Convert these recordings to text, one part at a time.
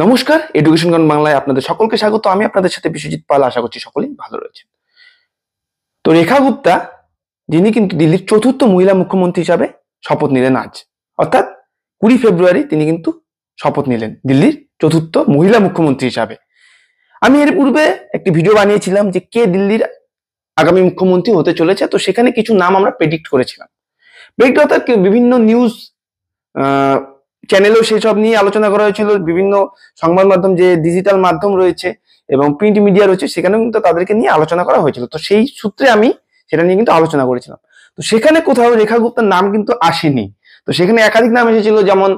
নমস্কার, এডুকেশন গান বাংলায় আপনাদের সকলকে স্বাগত। আমি আপনাদের সাথে বিশ্বজিৎ পাল। আশা করছি সকলেই ভালো রয়েছেন। তো রেখা গুপ্তা, যিনি কিন্তু দিল্লির চতুর্থ মহিলা মুখ্যমন্ত্রী হিসাবে শপথ নিলেন আজ, অর্থাৎ 20 ফেব্রুয়ারি তিনি কিন্তু শপথ নিলেন দিল্লির চতুর্থ মহিলা মুখ্যমন্ত্রী হিসাবে। আমি এর পূর্বে একটি ভিডিও বানিয়েছিলাম যে কে দিল্লির আগামী মুখ্যমন্ত্রী হতে চলেছে। তো সেখানে কিছু নাম আমরা প্রেডিক্ট করেছিলাম। প্রেডিক্ট অর্থাৎ বিভিন্ন নিউজ চ্যানেলেও সেসব নিয়ে আলোচনা করা হয়েছিল। বিভিন্ন সংবাদ মাধ্যম, যে ডিজিটাল মাধ্যম রয়েছে এবং প্রিন্ট মিডিয়া রয়েছে, সেখানেও কিন্তু তাদেরকে নিয়ে আলোচনা করা হয়েছিল। তো সেই সূত্রে আমি সেটা নিয়ে কিন্তু আলোচনা করেছিলাম। তো সেখানে কোথাও রেখা গুপ্তার নাম কিন্তু আসেনি। তো সেখানে একাধিক নাম এসেছিল, যেমন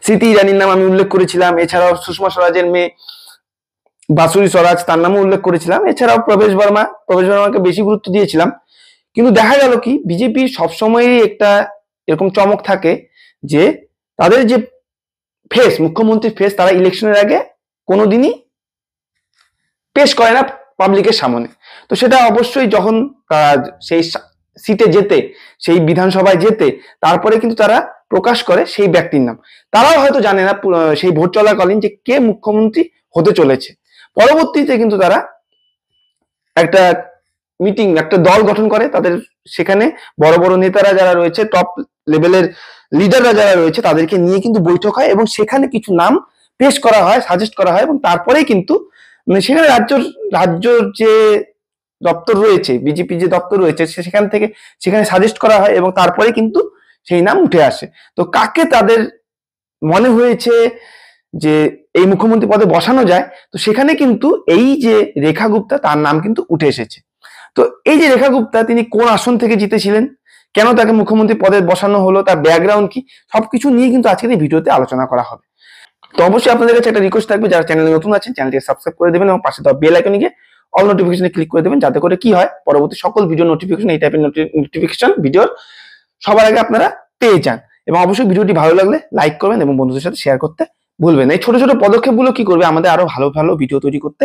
স্মৃতি ইরানির নাম আমি উল্লেখ করেছিলাম। এছাড়াও সুষমা স্বরাজের মেয়ে বাসুরি স্বরাজ, তার নামও উল্লেখ করেছিলাম। এছাড়াও প্রবেশ বর্মাকে বেশি গুরুত্ব দিয়েছিলাম। কিন্তু দেখা গেল কি, বিজেপির সবসময়ই একটা এরকম চমক থাকে যে তাদের যে ফেস, মুখ্যমন্ত্রীর ফেস, তারা ইলেকশনের আগে কোনোদিনই পেশ করে না পাবলিকের সামনে। তো সেটা অবশ্যই যখন তারা সেই সিটে যেতে, সেই বিধানসভায় যেতে, তারপরে কিন্তু তারা প্রকাশ করে সেই ব্যক্তির নাম। তারাও হয়তো জানে না সেই ভোট চলাকালীন যে কে মুখ্যমন্ত্রী হতে চলেছে। পরবর্তীতে কিন্তু তারা একটা মিটিং, একটা দল গঠন করে। তাদের সেখানে বড় বড় নেতারা যারা রয়েছে, টপ লেভেলের লিডাররা যারা রয়েছে, তাদেরকে নিয়ে কিন্তু বৈঠক হয় এবং সেখানে কিছু নাম পেশ করা হয়, সাজেস্ট করা হয়। এবং তারপরেই কিন্তু সেখানে রাজ্যর যে দপ্তর রয়েছে, বিজেপি যে দপ্তর রয়েছে, সেখানে সাজেস্ট করা হয় এবং তারপরে কিন্তু সেই নাম উঠে আসে। তো কাকে তাদের মনে হয়েছে যে এই মুখ্যমন্ত্রী পদে বসানো যায়, তো সেখানে কিন্তু এই যে রেখা গুপ্তা, তার নাম কিন্তু উঠে এসেছে। তো এই যে রেখা গুপ্তা, তিনি কোন আসন থেকে জিতেছিলেন, কেন তাকে মুখ্যমন্ত্রী পদে বসানো হলো, তার ব্যাকগ্রাউন্ড কি, সবকিছু নিয়ে কিন্তু আজকের এই ভিডিওতে আলোচনা করা হবে। তো অবশ্যই আপনাদের কাছে একটা রিকোয়েস্ট থাকবে, যারা চ্যানেলে নতুন আছেন চ্যানেলটিকে সাবস্ক্রাইব করে দেবেন এবং পাশে দেওয়া বেল আইকনে গিয়ে অল নোটিফিকেশনে ক্লিক করে দেবেন, যাতে করে কি হয়, পরবর্তী সকল ভিডিও নোটিফিকেশন, এই টাইপের নোটিফিকেশন ভিডিওর সবার আগে আপনারা পেয়ে যান। এবং অবশ্যই ভিডিওটি ভালো লাগলে লাইক করবেন এবং বন্ধুদের সাথে শেয়ার করতে ভুলবেন না। এই ছোট ছোট পদক্ষেপগুলো কি করবে, আমাদের আরো ভালো ভালো ভিডিও তৈরি করতে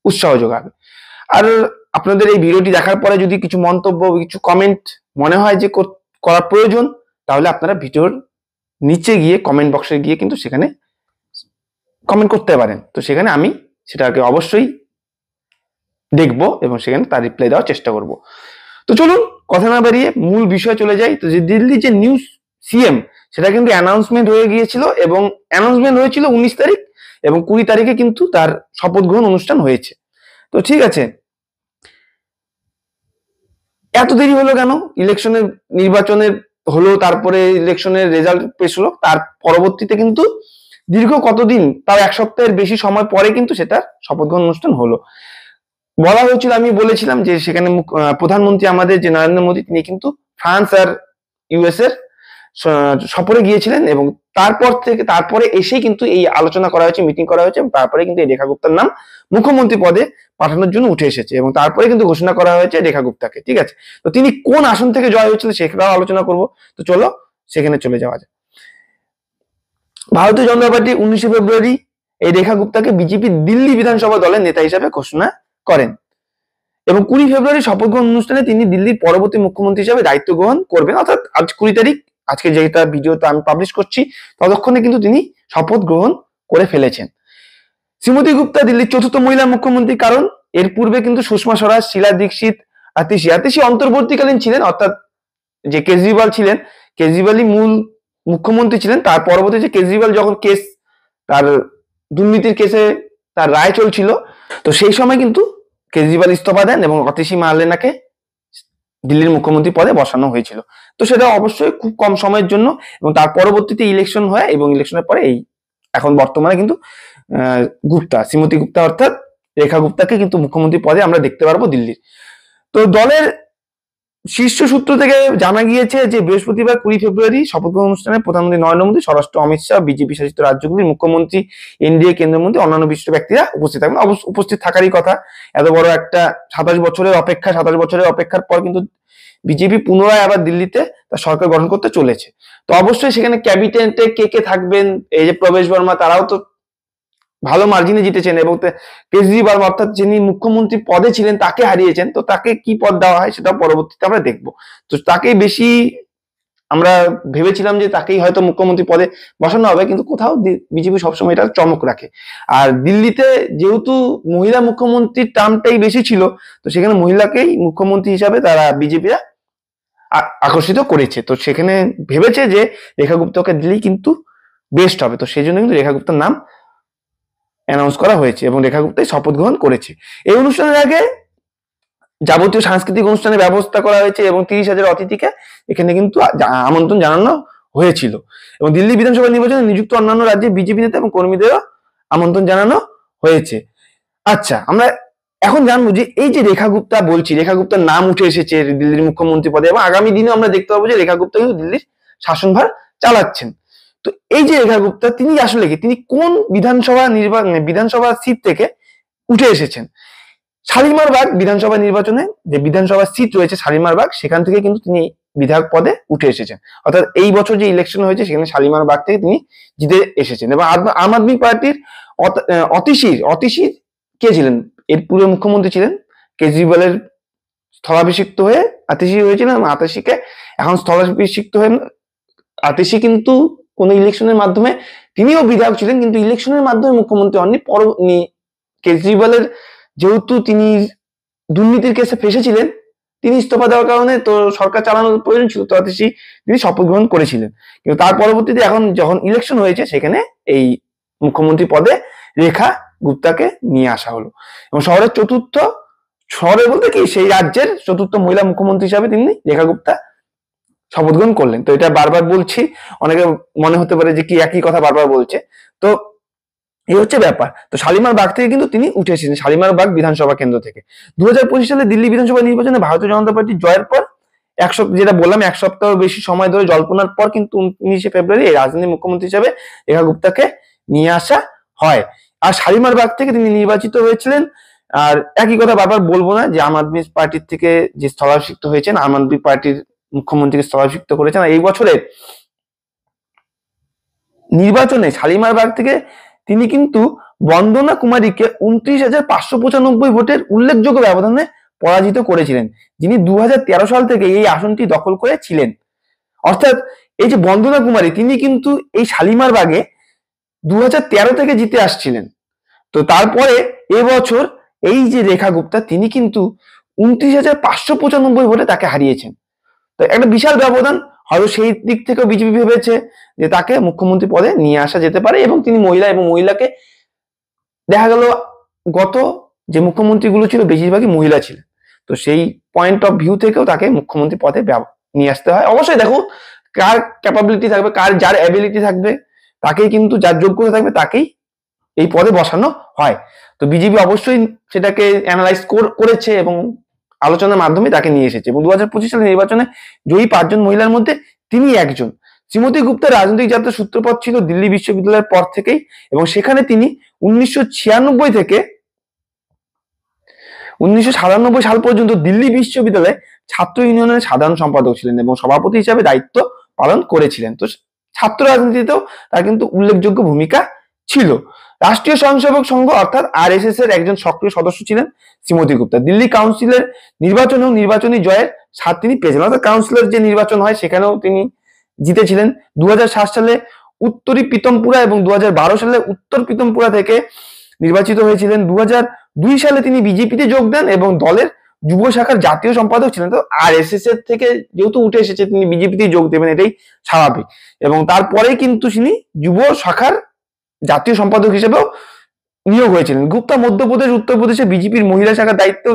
উৎসাহ যোগাবে। আর আপনাদের এই ভিডিওটি দেখার পরে যদি কিছু মন্তব্য, কিছু কমেন্ট মনে হয় যে করা প্রয়োজন, তাহলে আপনারা ভিডিওর নিচে গিয়ে কমেন্ট বক্সে গিয়ে কিন্তু সেখানে কমেন্ট করতে পারেন। তো সেখানে আমি সেটাকে অবশ্যই দেখবো এবং সেখানে তার রিপ্লাই দেওয়ার চেষ্টা করব। তো চলুন কথা না বাড়িয়ে মূল বিষয় চলে যাই। তো যে দিল্লি যে নিউ সিএম, সেটা কিন্তু অ্যানাউন্সমেন্ট হয়ে গিয়েছিল এবং অ্যানাউন্সমেন্ট হয়েছিল 19 তারিখ এবং 20 তারিখে কিন্তু তার শপথ গ্রহণ অনুষ্ঠান হয়েছে। তো ঠিক আছে, এত দেরি হলো কেন? নির্বাচনের হলো, তারপরে ইলেকশনের রেজাল্ট পেশ হলো, তার পরবর্তীতে কিন্তু দীর্ঘ কতদিন, তার এক সপ্তাহের বেশি সময় পরে কিন্তু সেটা শপথ গ্রহণ অনুষ্ঠান হলো। বলা হয়েছিল, আমি বলেছিলাম যে সেখানে প্রধানমন্ত্রী আমাদের যে নরেন্দ্র মোদী, তিনি কিন্তু ফ্রান্স আর ইউএস এর সফরে গিয়েছিলেন এবং তারপরে এসেই কিন্তু এই আলোচনা করা হয়েছে, মিটিং করা হয়েছে এবং তারপরে কিন্তু এই রেখা গুপ্তার নাম মুখ্যমন্ত্রী পদে পাঠানোর জন্য উঠে এসেছে এবং তারপরে কিন্তু ঘোষণা করা হয়েছে রেখা গুপ্তাকে। ঠিক আছে, তো তিনি কোন আসন থেকে জয় হয়েছিল সেটাও আলোচনা করব। তো চলো সেখানে চলে যাওয়া যায়। ভারতীয় জনতা পার্টি 19 ফেব্রুয়ারি এই রেখা গুপ্তাকে বিজেপির দিল্লি বিধানসভা দলের নেতা হিসেবে ঘোষণা করেন এবং 20 ফেব্রুয়ারি শপথ গ্রহণ অনুষ্ঠানে তিনি দিল্লির পরবর্তী মুখ্যমন্ত্রী হিসেবে দায়িত্ব গ্রহণ করবেন। অর্থাৎ আজ 20 তারিখ, আজকে যেটা ভিডিওটা আমি পাবলিশ করছি, ততক্ষণে কিন্তু তিনি শপথ গ্রহণ করে ফেলেছেন। শ্রীমতী গুপ্তা দিল্লির চতুর্থ মহিলা মুখ্যমন্ত্রী, কারণ এর পূর্বে কিন্তু সুষমা স্বরাজ, শীলা দীক্ষিত, আতিশি অন্তর্বর্তীকালীন ছিলেন। অর্থাৎ যে কেজরিওয়াল ছিলেন, কেজরিওয়ালই মূল মুখ্যমন্ত্রী ছিলেন। তার পরবর্তী যে কেজরিওয়াল যখন তার দুর্নীতির কেসে তার রায় চলছিল, তো সেই সময় কিন্তু কেজরিওয়াল ইস্তফা দেন এবং অতিশী মার্লেনাকে দিল্লির মুখ্যমন্ত্রী পদে বসানো হয়েছিল। তো সেটা অবশ্যই খুব কম সময়ের জন্য এবং তার পরবর্তীতে ইলেকশন হয় এবং ইলেকশনের পরে এই এখন বর্তমানে কিন্তু শ্রীমতী গুপ্তা অর্থাৎ রেখা গুপ্তাকে কিন্তু মুখ্যমন্ত্রী পদে আমরা দেখতে পারবো দিল্লির। তো দলের শীর্ষ সূত্র থেকে জানা গিয়েছে যে বৃহস্পতিবার 20 ফেব্রুয়ারি শপথ গ্রহণ অনুষ্ঠানে প্রধানমন্ত্রী নরেন্দ্র মোদী, স্বরাষ্ট্র অমিত শাহ, বিজেপি শাসিত রাজ্যগুলির মুখ্যমন্ত্রী, এনডিএ কেন্দ্রমন্ত্রী, অন্যান্য বিশিষ্ট ব্যক্তিরা উপস্থিত থাকবেন। উপস্থিত থাকারই কথা। এত বড় একটা 27 বছরের অপেক্ষার পর কিন্তু বিজেপি পুনরায় আবার দিল্লিতে তার সরকার গঠন করতে চলেছে। তো অবশ্যই সেখানে ক্যাবিনেটে কে কে থাকবেন, এই যে প্রবেশ বর্মা, তারাও তো ভালো মার্জিনে জিতেছেন এবং কেজরিওয়াল অর্থাৎ যিনি মুখ্যমন্ত্রী পদে ছিলেন তাকে হারিয়েছেন। তো তাকে কি পদ দেওয়া হয় সেটা পরবর্তীতে আমরা দেখবো। তো তাকে বেশি আমরা ভেবেছিলাম যে তাকেই হয়তো মুখ্যমন্ত্রী পদে বসানো হবে, কিন্তু কোথাও বিজেপি সবসময় এটা চমক রাখে। আর দিল্লিতে যেহেতু মহিলা মুখ্যমন্ত্রীর টার্মটাই বেশি ছিল, তো সেখানে মহিলাকেই মুখ্যমন্ত্রী হিসাবে তারা বিজেপিরা আকর্ষিত করেছে। তো সেখানে ভেবেছে যে রেখা গুপ্তাকে দিলেই কিন্তু বেস্ট হবে, তো সেই জন্য কিন্তু রেখা গুপ্তার নাম অ্যানাউন্স করা হয়েছে এবং রেখা গুপ্তাই শপথ গ্রহণ করেছে। এই অনুষ্ঠানের আগে যাবতীয় সাংস্কৃতিক অনুষ্ঠানের ব্যবস্থা করা হয়েছে এবং 30,000 অতিথিকে এখানে কিন্তু আমন্ত্রণ জানানো হয়েছিল। এবং দিল্লি বিধানসভা নির্বাচনে নিযুক্ত অন্যান্য রাজ্যের বিজেপি নেতা এবং কর্মীদেরও আমন্ত্রণ জানানো হয়েছে। আচ্ছা, আমরা এখন জানবো যে এই যে রেখা গুপ্তা বলছি, রেখা গুপ্তার নাম উঠে এসেছে দিল্লির মুখ্যমন্ত্রী পদে এবং আগামী দিনে আমরা দেখতে পাবো যে রেখা গুপ্তা কিন্তু দিল্লির শাসনভার চালাচ্ছেন। তো এই যে রেখা গুপ্তা, তিনি আসলে কি, তিনি কোন বিধানসভা সিট থেকে উঠে এসেছেন? শালিমার বাগ বিধানসভা নির্বাচনে যে বিধানসভা সিট রয়েছে শালিমার বাগ, সেখান থেকে কিন্তু তিনি বিধায়ক পদে উঠে এসেছেন। অর্থাৎ এই বছর যে ইলেকশন হয়েছে সেখানে শালিমার বাগ থেকে তিনি জিতে এসেছেন। এবং আম আদমি পার্টির অতিশির কে ছিলেন? এর পূর্বে মুখ্যমন্ত্রী ছিলেন কেজরিওয়ালের স্থলাভিষিক্ত হয়ে আতিশি হয়েছিলেন, এবং আতিশিকে এখন স্থলাভিষিক্ত হয়ে আতিশি কিন্তু কোন ইলেকশনের মাধ্যমে, তিনিও বিধায়ক ছিলেন কিন্তু ইলেকশনের মাধ্যমে মুখ্যমন্ত্রী হননি। কেজরিওয়ালের যেহেতু তিনি দুর্নীতির কেসে ফেসেছিলেন, তিনি ইস্তফা দেওয়ার কারণে তো সরকার চালানোর প্রয়োজন ছিল, তো আতিশি তিনি শপথ গ্রহণ করেছিলেন। কিন্তু তার পরবর্তীতে এখন যখন ইলেকশন হয়েছে সেখানে এই মুখ্যমন্ত্রী পদে রেখা গুপ্তাকে নিয়ে আসা হলো এবং শহরে বলতে কি সেই রাজ্যের চতুর্থ মহিলা মুখ্যমন্ত্রী হিসাবে তিনি রেখা গুপ্তা শপথ গ্রহণ করলেন। তো এটা বারবার বলছি, অনেকে মনে হতে পারে যে কি একই কথা বারবার বলছে, তো এই হচ্ছে ব্যাপার। তো শালিমার বাগ থেকে কিন্তু তিনি উঠে এসেছেন, শালিমার বাগ বিধানসভা কেন্দ্র থেকে। 2025 সালে দিল্লি বিধানসভা নির্বাচনে ভারতীয় জনতা পার্টি জয়ের পর যেটা বললাম, 1 সপ্তাহ বেশি সময় ধরে জল্পনার পর কিন্তু 19শে ফেব্রুয়ারি এই রাজধানীর মুখ্যমন্ত্রী হিসেবে রেখা গুপ্তাকে নিয়ে আসা হয়। আর শালিমার বাগ থেকে তিনি নির্বাচিত হয়েছিলেন। আর একই কথা বারবার বলবো না যে আম আদমি পার্টির থেকে যে স্থলাভিষিক্ত হয়েছেন, আম আদমি পার্টির মুখ্যমন্ত্রীকে স্থলাভিষিক্ত করেছেন। এই বছরের নির্বাচনে শালিমার বাগ থেকে তিনি কিন্তু বন্দনা কুমারীকে 29,595 ভোটের উল্লেখযোগ্য ব্যবধানে পরাজিত করেছিলেন, যিনি 2013 সাল থেকে এই আসনটি দখল করে ছিলেন। অর্থাৎ এই যে বন্দনা কুমারী, তিনি কিন্তু এই শালিমার বাগে 2013 থেকে জিতে আসছিলেন। তো তারপরে এবছর এই যে রেখা গুপ্তা, তিনি কিন্তু 29,595 ভোটে তাকে হারিয়েছেন। তো একটা বিশাল ব্যবধান, হয়তো সেই দিক থেকেও বিজেপি ভেবেছে যে তাকে মুখ্যমন্ত্রী পদে নিয়ে আসা যেতে পারে। এবং তিনি মহিলা, এবং মহিলাকে দেখা গেল গত যে মুখ্যমন্ত্রীগুলো ছিল বেশিরভাগই মহিলা ছিলেন, তো সেই পয়েন্ট অফ ভিউ থেকেও তাকে মুখ্যমন্ত্রী পদে নিয়ে আসতে হয়। অবশ্যই দেখো কার ক্যাপাবিলিটি থাকবে, যার অ্যাবিলিটি থাকবে তাকেই কিন্তু, যার যোগ্যতা থাকবে তাকেই এই পদে বসানো হয়। তো বিজেপি অবশ্যই সেটাকে অ্যানালাইজ করেছে এবং আলোচনার মাধ্যমে তাকে নিয়ে এসেছে। এবং 2025 সালের নির্বাচনে জয়ী 5 জন মহিলার মধ্যে তিনি একজন। শ্রীমতী গুপ্তার রাজনৈতিক যাত্রার সূত্রপাত ছিল দিল্লি বিশ্ববিদ্যালয়ের পর থেকেই, এবং সেখানে তিনি 1996 থেকে 1997 সাল পর্যন্ত দিল্লি বিশ্ববিদ্যালয়ে ছাত্র ইউনিয়নের সাধারণ সম্পাদক ছিলেন এবং সভাপতি হিসাবে দায়িত্ব পালন করেছিলেন। তো ছাত্র রাজনীতিতেও তার কিন্তু উল্লেখযোগ্য ভূমিকা ছিল। রাষ্ট্রীয় স্বয়ংসেবক সংঘ অর্থাৎ আরএসএস এর একজন সক্রিয় সদস্য ছিলেন শ্রীমতী গুপ্তা। দিল্লি কাউন্সিলের নির্বাচন ও নির্বাচনী জয়ের স্বাদ তিনি পেয়েছিলেন, অর্থাৎ কাউন্সিলর যে নির্বাচন হয় সেখানেও তিনি জিতেছিলেন। 2007 সালে উত্তরী পিতমপুরা এবং 2012 সালে উত্তর পিতমপুরা থেকে নির্বাচিত হয়েছিলেন। 2002 সালে তিনি বিজেপিতে যোগ দেন এবং দলের যুব শাখার জাতীয় সম্পাদক ছিলেন। তো আরএসএস এর থেকে যেহেতু উঠে এসেছে, তিনি বিজেপিতে যোগ দেবেন, এটাই স্বাভাবিক। এবং তারপরেই কিন্তু তিনি যুব শাখার জাতীয় সম্পাদক হিসেবেও নিয়োগ হয়েছিলেন। গুপ্তা মধ্যপ্রদেশ, উত্তরপ্রদেশে বিজেপির মহিলা শাখার দায়িত্ব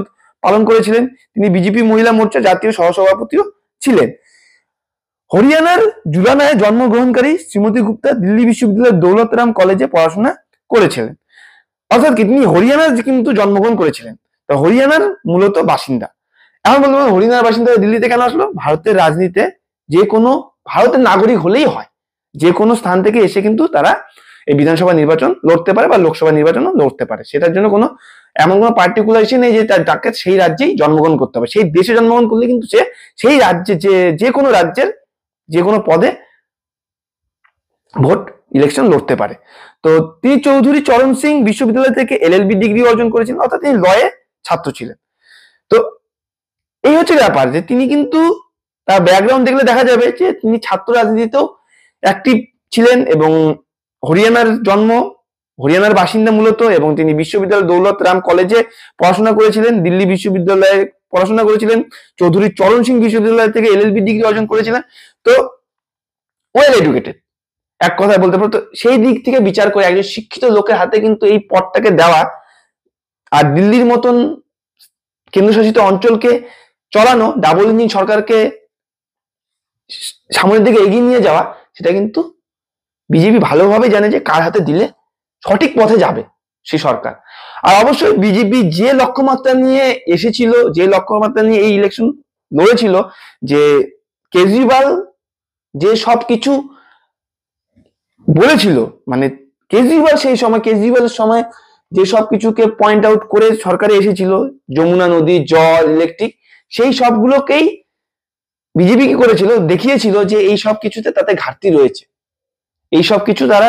পালন করেছিলেন। তিনি বিজেপি মহিলা মোর্চা জাতীয় সহসভাপতিও ছিলেন। হরিয়ানার জুলানায় জন্মগ্রহণকারী শ্রীমতী গুপ্তা দিল্লি বিশ্ববিদ্যালয়ের দৌলত রাম কলেজে পড়াশোনা করেছিলেন। অর্থাৎ কি তিনি হরিয়ানার কিন্তু জন্মগ্রহণ করেছিলেন, তো হরিয়ানার মূলত বাসিন্দা। এখন বলতে পারেন হরিয়ানার বাসিন্দা দিল্লিতে কেন আসলো? ভারতের রাজনীতিতে যে কোনো ভারতের নাগরিক হলেই হয়, যে কোনো স্থান থেকে এসে কিন্তু তারা এই বিধানসভা নির্বাচন লড়তে পারে বা লোকসভা নির্বাচনও লড়তে পারে। সেটার জন্য কোনো এমন কোনো পার্টিকুলার ইস্যু নেই যে তাকে সেই রাজ্যেই জন্মগ্রহণ করতে হবে। সেই দেশে জন্মগ্রহণ করলে কিন্তু সে সেই রাজ্যে যে কোনো রাজ্যের যে কোনো পদে ভোট ইলেকশন লড়তে পারে। তো তিনি চৌধুরী চরণ সিং বিশ্ববিদ্যালয় থেকে এলএলবি ডিগ্রি অর্জন করেছিলেন, অর্থাৎ তিনি লয়ে ছাত্র ছিলেন। তো এই হচ্ছে ব্যাপার যে তিনি কিন্তু তার ব্যাকগ্রাউন্ড দেখলে দেখা যাবে যে তিনি ছাত্র রাজনীতিতেও অ্যাক্টিভ ছিলেন এবং হরিয়ানার জন্ম, হরিয়ানার বাসিন্দা মূলত, এবং তিনি বিশ্ববিদ্যালয় দৌলত রাম কলেজে পড়াশোনা করেছিলেন, দিল্লি বিশ্ববিদ্যালয়ে পড়াশোনা করেছিলেন, চৌধুরী চরণ সিং বিশ্ববিদ্যালয় থেকে এলএলবি ডিগ্রি অর্জন করেছিলেন। তো ওয়েল এডুকেটেড এক কথায় বলতে পারো। তো সেই দিক থেকে বিচার করে একজন শিক্ষিত লোকের হাতে কিন্তু এই পদটাকে দেওয়া আর দিল্লির মতন কেন্দ্রশাসিত অঞ্চলকে চলানো, ডাবল ইঞ্জিন সরকারকে সামনের দিকে এগিয়ে নিয়ে যাওয়া, সেটা কিন্তু বিজেপি ভালোভাবে জানে যে কার হাতে দিলে সঠিক পথে যাবে সেই সরকার। আর অবশ্যই বিজেপি যে লক্ষ্যমাত্রা নিয়ে এসেছিল, যে লক্ষ্যমাত্রা নিয়ে এই ইলেকশন লড়েছিল, যে কেজরিওয়াল যে সবকিছু বলেছিল, মানে কেজরিওয়ালের সময় যে সবকিছুকে পয়েন্ট আউট করে সরকারে এসেছিল, যমুনা নদী, জল, ইলেকট্রিক, সেই সবগুলোকেই বিজেপি কি করেছিল, দেখিয়েছিল যে এই সব কিছুতে তাতে ঘাটতি রয়েছে। এই সব কিছু তারা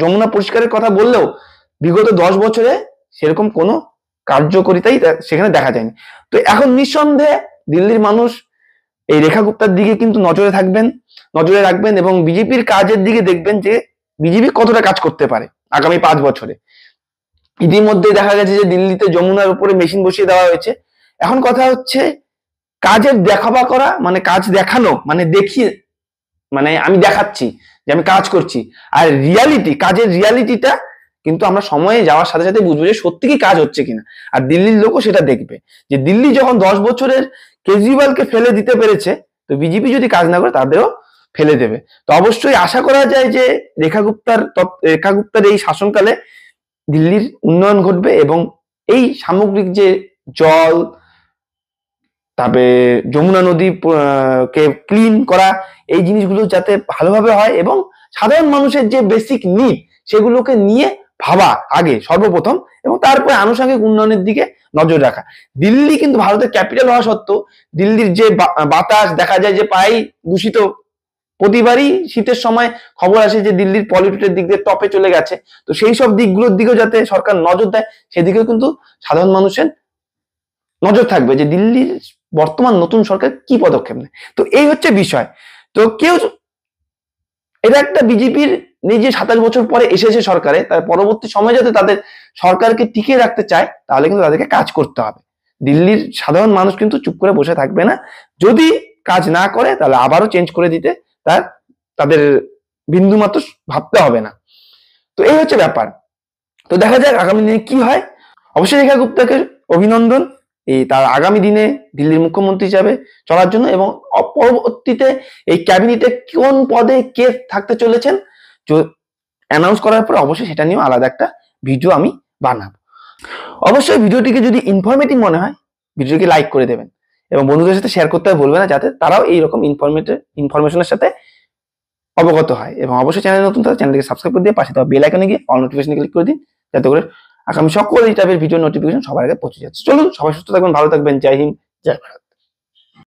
যমুনা পরিষ্কারের কথা বললেও বিগত 10 বছরে সেরকম কোনো কার্যকরিতাই সেখানে দেখা যায়নি। তো এখন নিঃসন্দেহে দিল্লির মানুষ এই রেখা গুপ্তার দিকে কিন্তু নজরে রাখবেন এবং বিজেপির কাজের দিকে দেখবেন যে বিজেপি কতটা কাজ করতে পারে আগামী 5 বছরে। ইতিমধ্যে দেখা গেছে যে দিল্লিতে যমুনার উপরে মেশিন বসিয়ে দেওয়া হয়েছে। এখন কথা হচ্ছে কাজের দেখাবা করা, মানে কাজ দেখানো, মানে দেখিয়ে, মানে আমি দেখাচ্ছি যে আমি কাজ করছি, আর কাজের রিয়ালিটিটা কিন্তু আমরা সময়ে যাওয়ার সাথে সাথে বুঝবো যে সত্যি কি কাজ হচ্ছে কিনা। আর দিল্লির লোকও সেটা দেখবে যে দিল্লি যখন 10 বছরের কেজরিওয়ালকে ফেলে দিতে পেরেছে, তো বিজেপি যদি কাজ না করে তাদেরও ফেলে দেবে। তো অবশ্যই আশা করা যায় যে রেখা গুপ্তার এই শাসনকালে দিল্লির উন্নয়ন ঘটবে এবং এই সামগ্রিক যে জল, তারপরে যমুনা নদী কে ক্লিন করা, এই জিনিসগুলো যাতে ভালোভাবে হয় এবং সাধারণ মানুষের যে বেসিক নিড সেগুলোকে নিয়ে ভাবা আগে সর্বপ্রথম, এবং তারপরে আনুষঙ্গিক উন্নয়নের দিকে নজর রাখা। দিল্লি কিন্তু ভারতের ক্যাপিটাল হওয়া সত্ত্বেও দিল্লির যে বাতাস দেখা যায় যে প্রায় দূষিত, প্রতিবারই শীতের সময় খবর আসে যে দিল্লির পলিউটের দিক দিয়ে টপে চলে গেছে। তো সেই সব দিকগুলোর দিকেও যাতে সরকার নজর দেয়, সেদিকেও কিন্তু সাধারণ মানুষের নজর থাকবে যে দিল্লির বর্তমান নতুন সরকার কি পদক্ষেপ নেয়। তো এই হচ্ছে বিষয়। তো এটা একটা বিজেপির নিজে 27 বছর পরে এসেছে সরকারে, তার পরবর্তী সময় যাতে তাদের সরকারকে টিকিয়ে রাখতে চায়, তাহলে কিন্তু তাদেরকে কাজ করতে হবে। দিল্লির সাধারণ মানুষ কিন্তু চুপ করে বসে থাকবে না। যদি কাজ না করে তাহলে আবারও চেঞ্জ করে দিতে তাদের বিন্দুমাত্র ভাবতে হবে না। তো এই হচ্ছে ব্যাপার। তো দেখা যাক আগামী দিনে কি হয়। অবশ্যই রেখা গুপ্তাকে অভিনন্দন তার আগামী দিনে দিল্লির মুখ্যমন্ত্রী হিসাবে চলার জন্য, এবং পরবর্তীতে এই ক্যাবিনেটে কোন পদে কে থাকতে চলেছেন অ্যানাউন্স করার পর অবশ্যই সেটা নিয়েও আলাদা একটা ভিডিও আমি বানাবো। অবশ্যই ভিডিওটিকে যদি ইনফরমেটিভ মনে হয় ভিডিওটিকে লাইক করে দেবেন এবং বন্ধুদের সাথে শেয়ার করতে ভুলবেন না, যাতে তারাও এইরকম ইনফরমেশনের সাথে অবগত হয়। এবং অবশ্যই চ্যানেল নতুন তাহলে চ্যানেলটিকে সাবস্ক্রাইব করে দিয়ে পাশে দেওয়া বেল আইকনে গিয়ে অল নোটিফিকেশন ক্লিক করে দিন, যাতে করে আগামী সকল এই টাইপের ভিডিও নোটিফিকেশন সবার আগে পৌঁছে যাচ্ছে। চলুন, সবাই সুস্থ থাকবেন, ভালো থাকবেন। জয় হিন্দ, জয় ভারত।